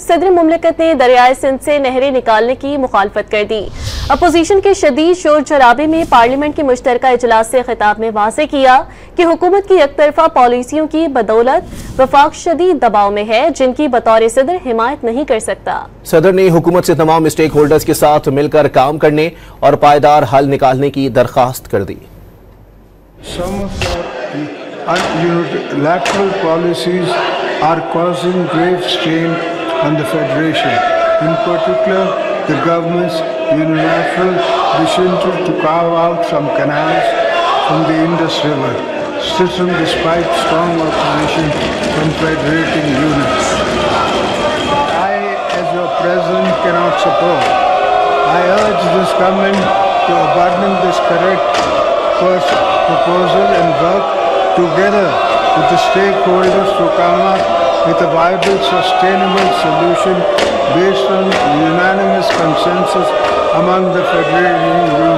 सदर मुमलिकत ने दरियाए सिंध से नहरें निकालने की मुखालफत कर दी। अपोजिशन के शदीद शोर शराबे में पार्लियामेंट के मुश्तरका इजलास से खिताब में वाज़ेह किया कि हुकूमत की एकतरफा पॉलिसियों की बदौलत वफाक शदीद दबाव में है, जिनकी बतौर सदर हिमायत नहीं कर सकता। सदर ने हुकूमत से तमाम स्टेक होल्डर्स के साथ मिलकर काम करने और पायदार हल निकालने की दरख्वास्त कर दी। Unilateral policies are causing grave strain on the Federation. In particular, the government's unilateral decision to carve out some canals from the Indus River system despite strong opposition from federating units. I, as your president, cannot support. I urge this government to abandon this correct proposal and work together with the stakeholders to come up with a viable, sustainable solution based on unanimous consensus among the federating units.